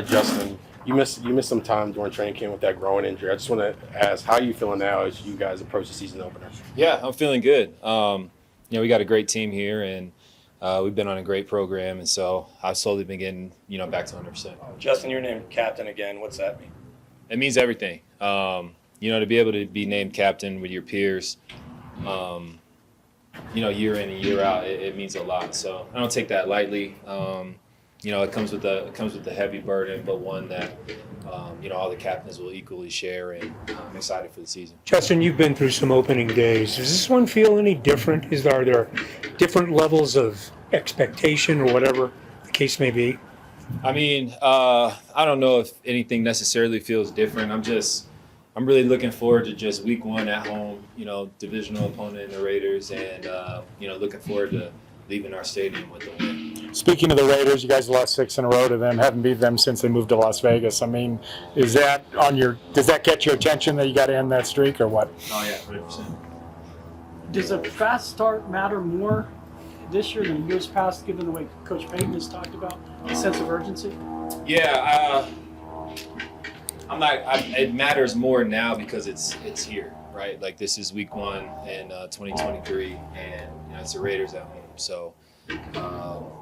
Justin, you missed some time during training camp with that groin injury. I just want to ask, how are you feeling now as you guys approach the season opener? Yeah, I'm feeling good. We got a great team here, and we've been on a great program, and so I've slowly been getting, back to 100%. Justin, you're named captain again. What's that mean? It means everything. To be able to be named captain with your peers, year in and year out, it means a lot. So I don't take that lightly. It comes with a heavy burden, but one that all the captains will equally share, and I'm excited for the season. Justin, you've been through some opening days. Does this one feel any different? Are there different levels of expectation or whatever the case may be? I mean, I don't know if anything necessarily feels different. I'm really looking forward to just week one at home, divisional opponent in the Raiders, and, looking forward to leaving our stadium with the win. Speaking of the Raiders, you guys lost 6 in a row to them, haven't beat them since they moved to Las Vegas. I mean, does that get your attention that you got to end that streak or what? Oh, yeah, 100%. Does a fast start matter more this year than years past, given the way Coach Payton has talked about the sense of urgency? Yeah, it matters more now because it's here, right? Like, this is week one in 2023, and it's the Raiders at home. So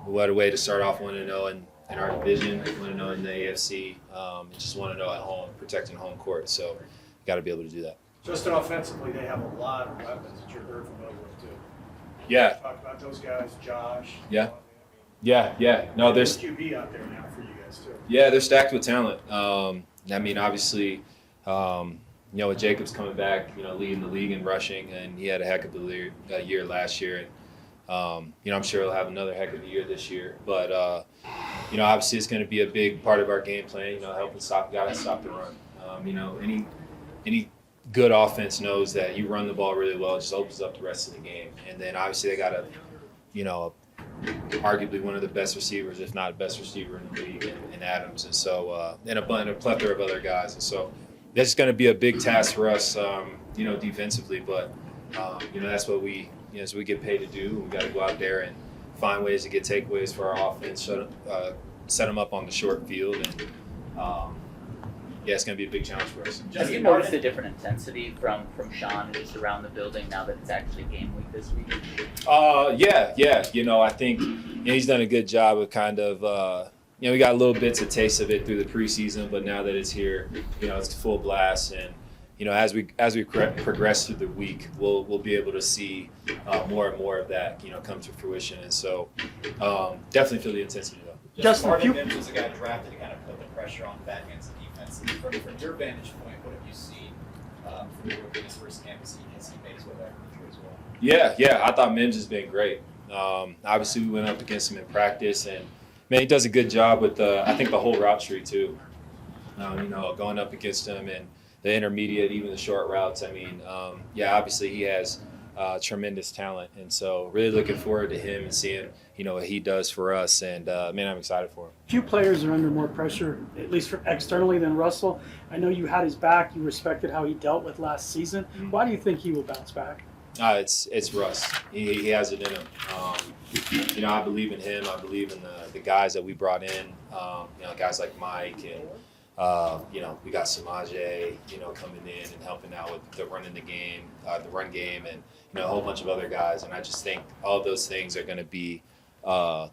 what a way to start off 1-0 in our division, 1-0 in the AFC, and just 1-0 at home, protecting home court. So got to be able to do that. Just offensively, they have a lot of weapons that you're very familiar with too. Yeah. Talk about those guys, Josh. Yeah. Yeah. No, there's QB out there now for you guys too. Yeah, they're stacked with talent. Obviously, with Jacobs coming back, leading the league in rushing, and he had a heck of a year last year. And, I'm sure he'll have another heck of a year this year. But, obviously it's going to be a big part of our game plan, helping stop the run. Any good offense knows that you run the ball really well, it just opens up the rest of the game. And then obviously they got arguably one of the best receivers, if not the best receiver in the league, in Adams. And so, and a plethora of other guys. And so that's going to be a big task for us, defensively. But, that's what we get paid to do. We got to go out there and find ways to get takeaways for our offense, set them up on the short field. And, it's going to be a big challenge for us. Have you noticed a different intensity from Sean just around the building now that it's actually game week this week? Yeah. I think he's done a good job of kind of, we got little bits of taste of it through the preseason, but now that it's here, it's full blast. And, as we progress through the week, we'll be able to see more and more of that, come to fruition. And so definitely feel the intensity, though. Justin, Marvin Mims was a guy drafted to kind of put the pressure on back ends of defense. From your vantage point, what have you seen from his first campus? Has he made his way back from injury as well? Yeah. I thought Mims has been great. Obviously, we went up against him in practice, and man, he does a good job with I think the whole route tree too. Going up against him and the intermediate, even the short routes. Obviously he has tremendous talent, and so really looking forward to him and seeing what he does for us. And I'm excited for him. Few players are under more pressure, at least externally, than Russell. I know you had his back. You respected how he dealt with last season. Why do you think he will bounce back? It's Russ. He has it in him. I believe in him. I believe in the guys that we brought in. Guys like Mike and we got Samaje, coming in and helping out with the run game, and a whole bunch of other guys. And I just think all of those things are going to be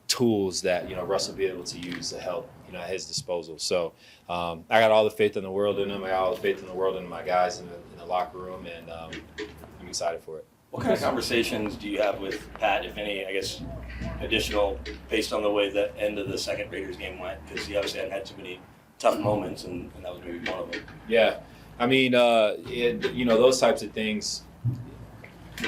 tools that Russ will be able to use to help at his disposal. So I got all the faith in the world in him. I got all the faith in the world in my guys in the locker room, and I'm excited for it. What kind of conversations do you have with Pat, if any, I guess, additional, based on the way the end of the second Raiders game went? Because he obviously hadn't had too many tough moments, and that was maybe one of them. Yeah. Those types of things.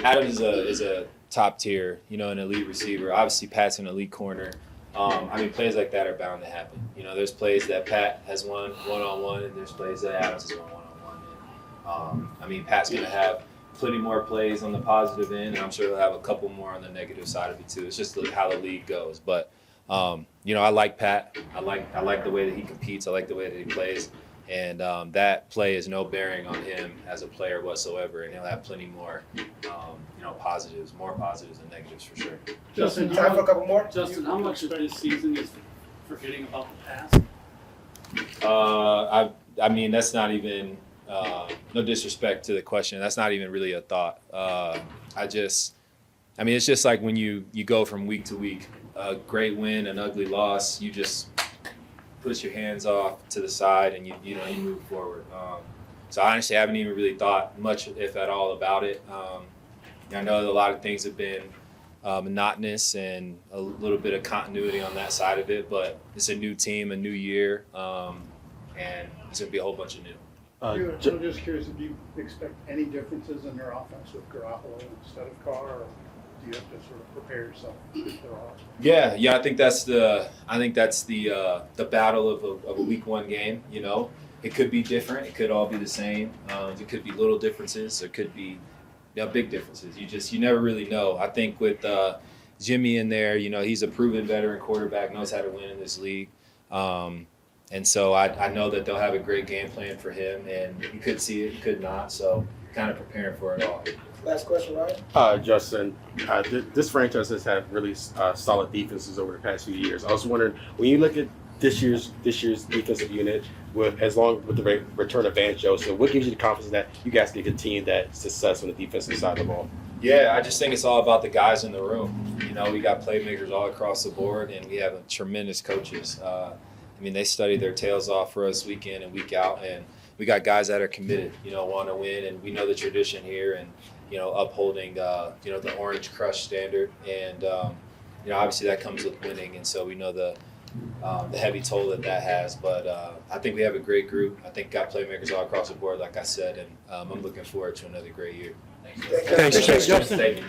Adams is a top tier, an elite receiver. Obviously, Pat's an elite corner. Plays like that are bound to happen. There's plays that Pat has won one-on-one, and there's plays that Adams has won one-on-one. Pat's going to have plenty more plays on the positive end, and I'm sure he'll have a couple more on the negative side of it too. It's just how the league goes. But I like Pat. I like the way that he competes. I like the way that he plays, and that play is no bearing on him as a player whatsoever. And he'll have plenty more, more positives than negatives for sure. Justin, time for a couple more. Justin, how much of this season is forgetting about the past? I mean, that's not even, no disrespect to the question. That's not even really a thought. I mean, it's just like when you go from week to week, a great win, an ugly loss, you just push your hands off to the side and you move forward. So honestly, I haven't even really thought much, if at all, about it. I know that a lot of things have been monotonous and a little bit of continuity on that side of it, but it's a new team, a new year, and it's going to be a whole bunch of new. I'm just curious if you expect any differences in their offense with Garoppolo instead of Carr, or do you have to sort of prepare yourself for their offense? Yeah. I think that's the battle of a week one game. You know, it could be different. It could all be the same. It could be little differences. It could be big differences. You never really know. I think with Jimmy in there, he's a proven veteran quarterback, knows how to win in this league. And so I know that they'll have a great game plan for him, and you could see it, you could not. So kind of preparing for it all. Last question, Ryan. Justin, this franchise has had really solid defenses over the past few years. I was wondering, when you look at this year's defensive unit, with the return of Van Joseph, what gives you the confidence that you guys can continue that success on the defensive side of the ball? Yeah, I just think it's all about the guys in the room. We got playmakers all across the board, and we have tremendous coaches. I mean, they study their tails off for us week in and week out, and we got guys that are committed, want to win, and we know the tradition here, and upholding the Orange Crush standard, and obviously that comes with winning, and so we know the heavy toll that has. But I think we have a great group. I think got playmakers all across the board, like I said, and I'm looking forward to another great year. Thanks, Justin. Thank you.